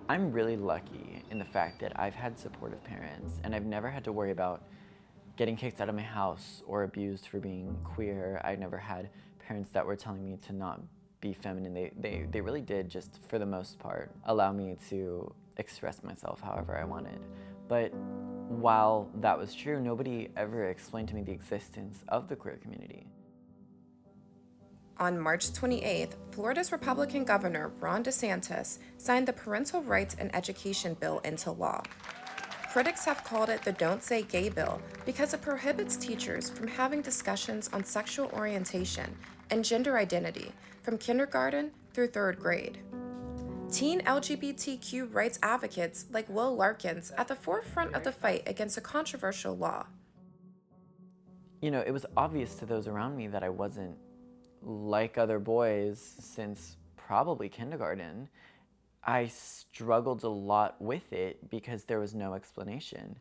I'm really lucky in the fact that I've had supportive parents and I've never had to worry about getting kicked out of my house or abused for being queer. I never had parents that were telling me to not be feminine. They really did, just for the most part, allow me to express myself however I wanted. But while that was true, nobody ever explained to me the existence of the queer community. On March 28th, Florida's Republican Governor Ron DeSantis signed the Parental Rights and Education Bill into law. Critics have called it the Don't Say Gay bill because it prohibits teachers from having discussions on sexual orientation and gender identity from kindergarten through third grade. Teen LGBTQ rights advocates like Will Larkins at the forefront of the fight against a controversial law. You know, it was obvious to those around me that I wasn't like other boys since probably kindergarten. I struggled a lot with it because there was no explanation.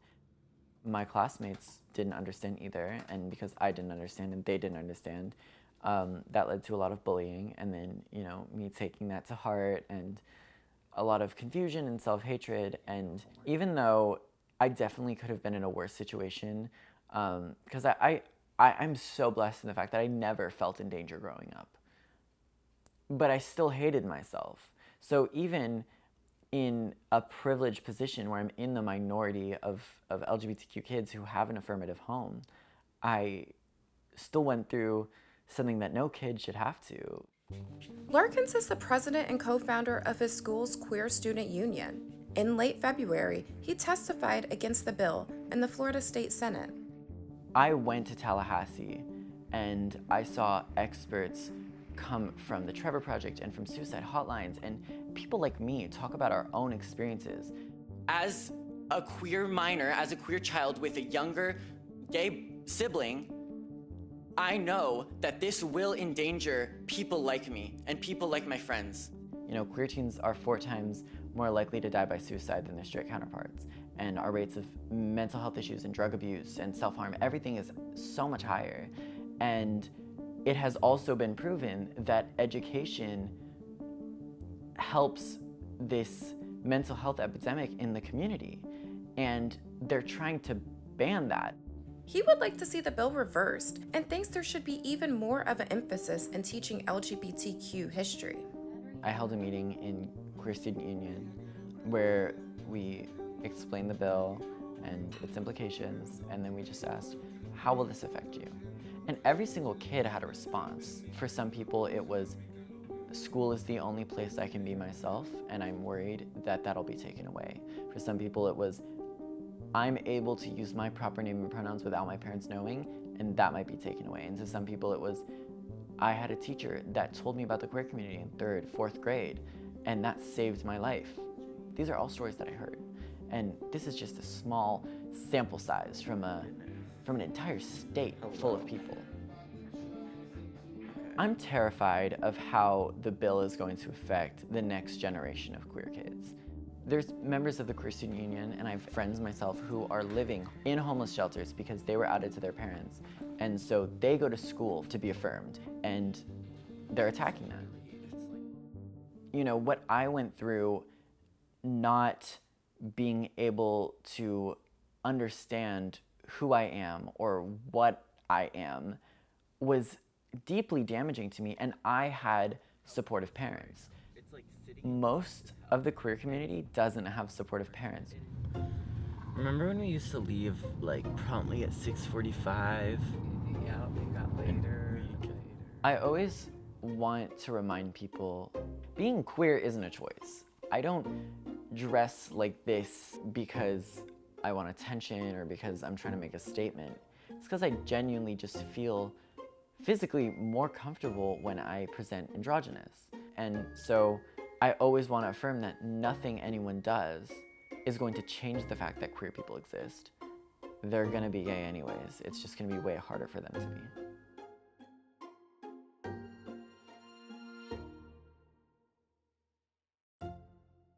My classmates didn't understand either, and because I didn't understand and they didn't understand, that led to a lot of bullying, and then, you know, me taking that to heart, and a lot of confusion and self-hatred. And even though I definitely could have been in a worse situation, because I'm so blessed in the fact that I never felt in danger growing up, but I still hated myself. So even in a privileged position where I'm in the minority of LGBTQ kids who have an affirmative home, I still went through something that no kid should have to. Larkins is the president and co founder of his school's Queer Student Union. In late February, he testified against the bill in the Florida State Senate. I went to Tallahassee and I saw experts come from the Trevor Project and from suicide hotlines, and people like me talk about our own experiences. As a queer minor, as a queer child with a younger gay sibling, I know that this will endanger people like me and people like my friends. You know, queer teens are 4 times more likely to die by suicide than their straight counterparts. And our rates of mental health issues and drug abuse and self-harm, everything is so much higher. And it has also been proven that education helps this mental health epidemic in the community. And they're trying to ban that. He would like to see the bill reversed and thinks there should be even more of an emphasis in teaching LGBTQ history. I held a meeting in Queer Student Union where we explained the bill and its implications, and then we just asked, how will this affect you? And every single kid had a response. For some people it was, school is the only place I can be myself, and I'm worried that that'll be taken away. For some people it was, I'm able to use my proper name and pronouns without my parents knowing, and that might be taken away. And to some people it was, I had a teacher that told me about the queer community in 3rd, 4th grade, and that saved my life. These are all stories that I heard. And this is just a small sample size from an entire state full of people. I'm terrified of how the bill is going to affect the next generation of queer kids. There's members of the Queer Student Union, and I have friends myself who are living in homeless shelters because they were outed to their parents. And so they go to school to be affirmed, and they're attacking that. You know, what I went through, not being able to understand who I am or what I am, was deeply damaging to me, and I had supportive parents. Most of the queer community doesn't have supportive parents. Remember when we used to leave like promptly at 6:45? Yeah, we got later. I always want to remind people, being queer isn't a choice. I don't dress like this because I want attention or because I'm trying to make a statement. It's because I genuinely just feel physically more comfortable when I present androgynous. And so I always want to affirm that nothing anyone does is going to change the fact that queer people exist. They're gonna be gay anyways. It's just gonna be way harder for them to be.